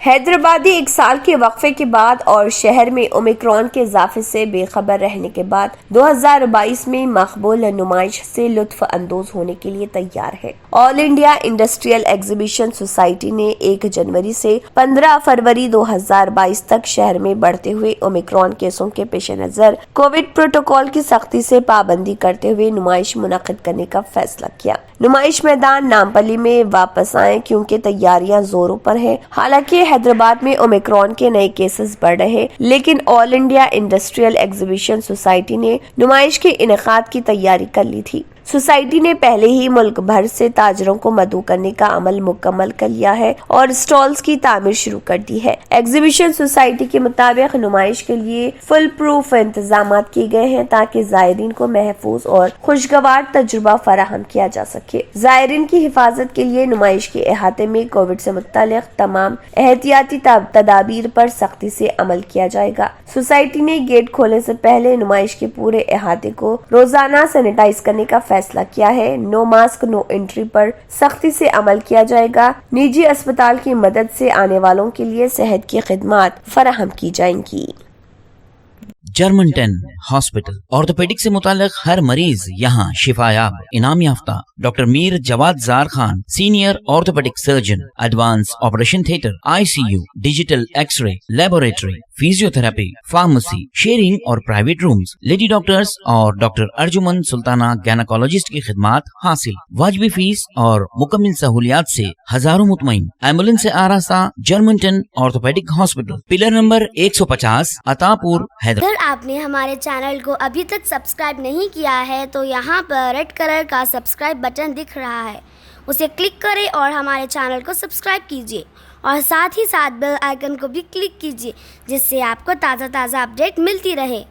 حیدرآبادی 1 سال کے وقفے کے بعد اور شہر میں اومیکرون کے اضافے سے بے خبر رہنے کے بعد 2022 میں مقبول نمائش سے لطف اندوز ہونے کے لیے تیار ہے۔ آل انڈیا انڈسٹریل ایگزیبیشن سوسائٹی نے 1 جنوری سے 15 فروری 2022 تک شہر میں بڑھتے ہوئے اومیکرون کیسوں کے پیش نظر کووڈ پروٹوکول کی سختی سے پابندی کرتے ہوئے نمائش منعقد کرنے کا فیصلہ کیا۔ نمائش میدان نامپلی میں واپس آئیں کیونکہ تیاریاں زوروں پر ہیں۔ حالانکہ حیدرآباد میں اومیکرون کے نئے کیسز بڑھ رہے لیکن آل انڈیا انڈسٹریل ایگزیبیشن سوسائٹی نے نمائش کے انعقاد کی تیاری کر لی تھی۔ سوسائٹی نے پہلے ہی ملک بھر سے تاجروں کو مدعو کرنے کا عمل مکمل کر لیا ہے اور اسٹالز کی تعمیر شروع کر دی ہے۔ ایگزیبیشن سوسائٹی کے مطابق نمائش کے لیے فل پروف انتظامات کیے گئے ہیں تاکہ زائرین کو محفوظ اور خوشگوار تجربہ فراہم کیا جا سکے۔ زائرین کی حفاظت کے لیے نمائش کے احاطے میں کووڈ سے متعلق تمام احتیاطی تدابیر پر سختی سے عمل کیا جائے گا۔ سوسائٹی نے گیٹ کھولنے سے پہلے نمائش کے پورے احاطے کو روزانہ سینیٹائز کرنے کا فیصلہ کیا ہے۔ نو ماسک نو انٹری پر سختی سے عمل کیا جائے گا۔ نجی اسپتال کی مدد سے آنے والوں کے لیے صحت کی خدمات فراہم کی جائیں گی۔ جرمنٹن ہاسپٹل آرتھوپیڈک سے متعلق ہر مریض یہاں شفا یاب۔ انعام یافتہ ڈاکٹر میر جواد زار Khan, senior orthopaedic surgeon, advance operation theatre, ICU، digital X ray, laboratory, physio therapy, pharmacy, sharing اور پرائیویٹ رومز، لیڈی ڈاکٹرز اور ڈاکٹر ارجمن سلطانہ گینیکولوجسٹ کی خدمات حاصل۔ واجبی فیس اور مکمل سہولیات سے ہزاروں مطمئن۔ ایمبولینس سے آراستہ جرمنٹن آرتھوپیڈک ہاسپٹل، پلر نمبر 150، عطا پور، حیدرآباد۔ اگر آپ نے ہمارے چینل کو ابھی تک سبسکرائب نہیں کیا ہے تو یہاں پر ریڈ کلر کا سبسکرائب بٹن دکھ رہا ہے، اسے کلک کریں اور ہمارے چینل کو سبسکرائب کیجیے اور ساتھ ہی ساتھ بیل آئیکن کو بھی کلک کیجیے جس سے آپ کو تازہ اپڈیٹ ملتی رہے۔